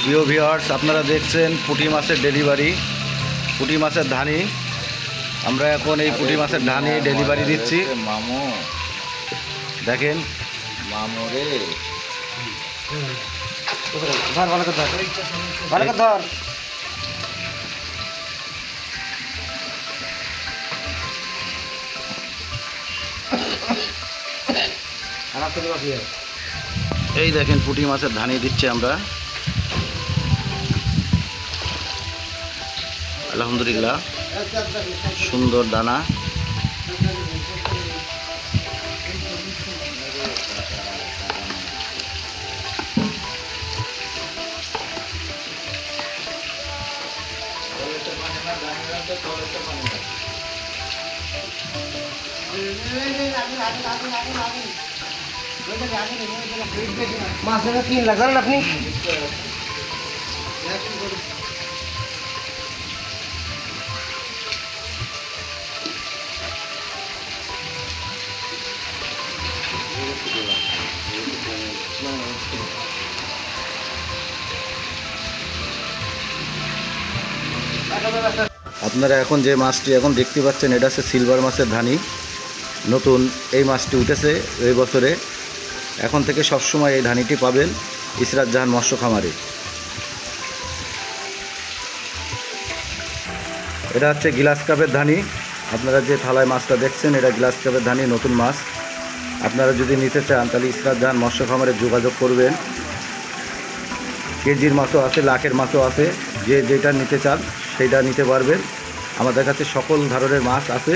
প্রিয় ভিউয়ার্স, আপনারা দেখছেন পুঁটি মাছের ডেলিভারি, পুঁটি মাছের ধানি। আমরা এখন এই পুঁটি মাছের ধানি ডেলিভারি দিচ্ছি। মামু দেখেন মামু রে, ধর ভালো করে ধর, ভালো করে ধর। এই দেখেন পুঁটি মাছের ধানি দিচ্ছি আমরা। আলহামদুলিল্লাহ, সুন্দর দানা। মাছের কি লাগান আপনি? আপনারা এখন যে মাছটি এখন দেখতে পাচ্ছেন, এটা হচ্ছে সিলভার মাছের ধানি। নতুন এই মাছটি উঠেছে এই বছরে। এখন থেকে সবসময় এই ধানিটি পাবেন ইসরাত জাহান মৎস্য খামারে। এটা হচ্ছে গ্লাস কাপের ধানি। আপনারা যে থালায় মাছটা দেখছেন, এটা গ্লাস কাপের ধানি, নতুন মাছ। আপনারা যদি নিতে চান তাহলে ইসরাত জাহান মৎস্য খামারে যোগাযোগ করবেন। কেজির মাছও আছে, লাখের মাছও আছে। যে যেটা নিতে চান সেইটা নিতে পারবেন। আমাদের কাছে সকল ধরনের মাছ আছে,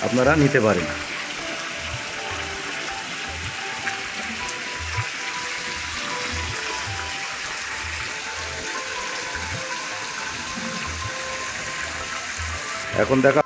আপনারা নিতে পারেন। এখন দেখা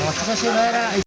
মাছটা সে ভাইরা